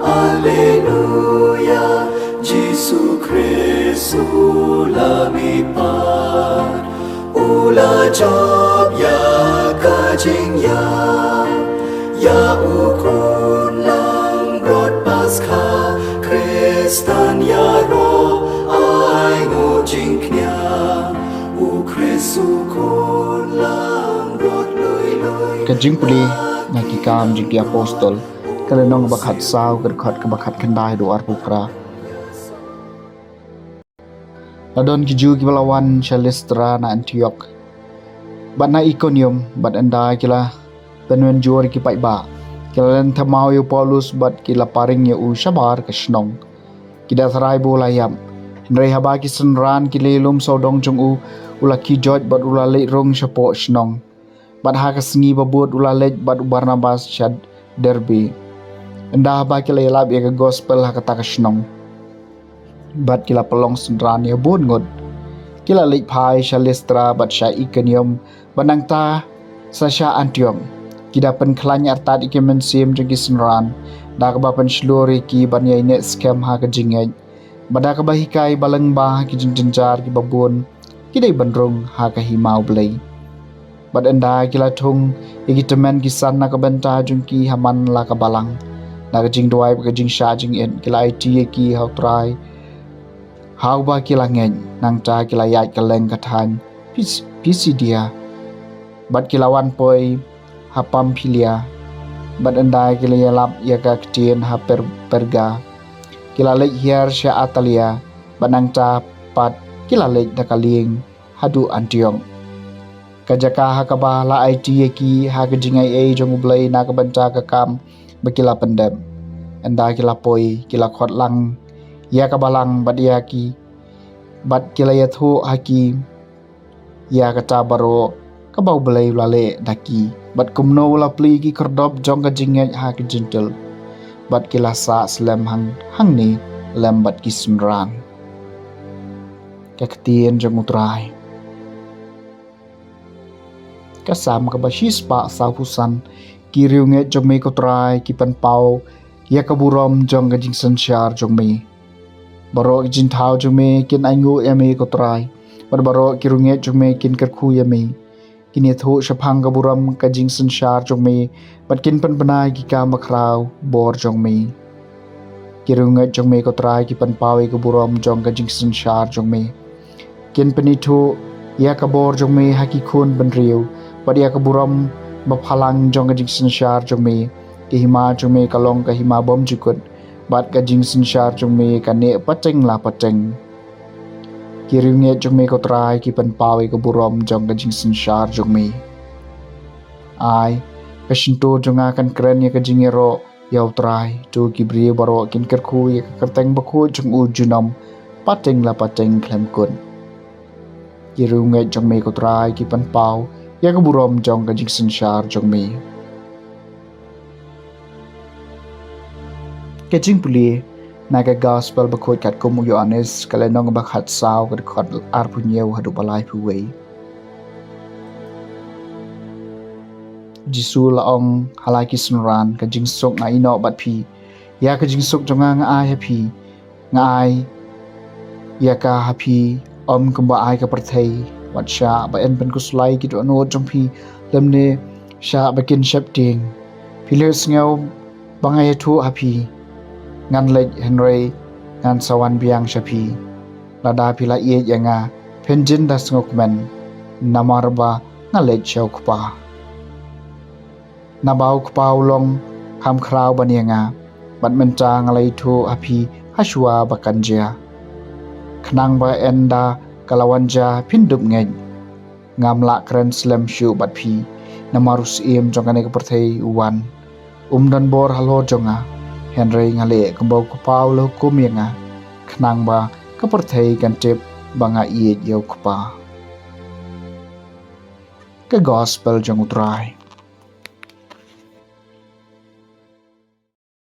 Alleluia, Jesu Christu lumipad, ula job ya kajing ya ukun lang brod Paskah, Kristan ya ro ai ngo jing knya, u Kristu kun lang brod lui Kajing puli ngaki kam jingki apostol kalenong bakhat saw kerkhat ke bakhat kendai do arpukra ladon kiju ki balawan Listra na Antioch bat na Iconium bat anda kila penwen jor ki pai ba kila len thamau yu Paulus bat kila paring yu shabar ke snong kida sarai bo layam nrei haba ki senran ki lelum sodong jong ula ki George bat ula le rong shapo snong bat ha ka sengi babut ula lej bat Barnabas chad Derby anda ba kila yalab ya gospel ha kata ka snong bat kila pelong senran ya bun ngot kila lej pai Listra bat sha Iconium banang ta sa sha Antioch kida pen khlanya artat ikemen sim jeng ki senran da ka ba pen shlori ki ban ya ne scam ha ka jingej bada ka ba hikai balang ba ki jenjar ki babun kidai bandrong ha ka himau blai bat anda kila thung igitemen kisan na kabenta jungki haman la kabalang na jing doai ka jing sha jing en kila it ki hau trai hau ba kila ngeng nang ta kila yai ka leng ka than pisi dia bat kila wan poi hapam philia bat anda kila yalap ya ka ktien ha perga kila lek hier sha Atalia banang ta pat kila lek da kaling hadu Antioch kajaka hakaba la IT ki hakajingai e jong blai na ka banta ka kam bakila pendem anda kila poi kila khot lang ya ka balang badia ki bat kila ya thu haki ya kata baro ka bau blai lale daki bat kumno la pli ki kerdop jong ka jingai ha ki jintel bat kila sa slam hang ni lem bat ki smran ka ktien jong utrai kasam ka bashis pa sa pusan kiriu nge jong me ko trai ki pan pau ya kaburom jong ga jing sanchar jong me baro jin thau jong me kin aingu ya me ko trai baro kiru nge jong me kin kar khu ya me kini tho shaphang ka buram ka jing sanchar jong me bat kin pan banai ki ka makrau bor jong me kiru nge jong me ko trai ki pan pau ka burom jong ga jing sanchar jong me kin pani tho ya ka bor jong me haki khun ban riu padia ka buram baphalang jong ka jing sanchar jong me ki hima jong me kalong ka hima bom jukut bat ka jing sanchar jong me ka ne pateng la pateng kiringe jong me ko trai ki pan pawe ka buram jong ka jing sanchar jong me ai ka shinto jonga kan kren ya ka jingero yaw trai tu ki bri baro kin ker khu ya ka kerteng ba khu jong u junom pateng la pateng klem kun kiringe jong me ko trai ki pan paw ya ka buram jong ka jing sanchar jong me ke jing puli na ka gospel ba khoi kat kum Yohanes kala nong ba khat saw ka khot ar punyeu hadu balai pu wei Jisu laong halaki sunran ka jing sok na ino bat phi ya ka jing sok jonga nga ai happy nga ai ya ka happy kamba ai ka parthei wat sha ba en pen kuslai ki to no jong phi lemne sha ba kin shap ting philes ngau bangai thu happy ngan lek henry ngan sawan biang shapi lada phila ye yanga penjin das ngokmen namarba ngale chau khpa nabau khpa ulong kham khrau banianga badmenta ngalai thu api haswa bakanja khnang ba enda kalawanja phindup ngeng ngamla kren slam shu batphi namarus em jongane ka perthei wan dan bor halo jonga Henry ngale kembau kupau lo kumianga khnang ba ka perthei kan tip banga iet yau kupa ke gospel jong utrai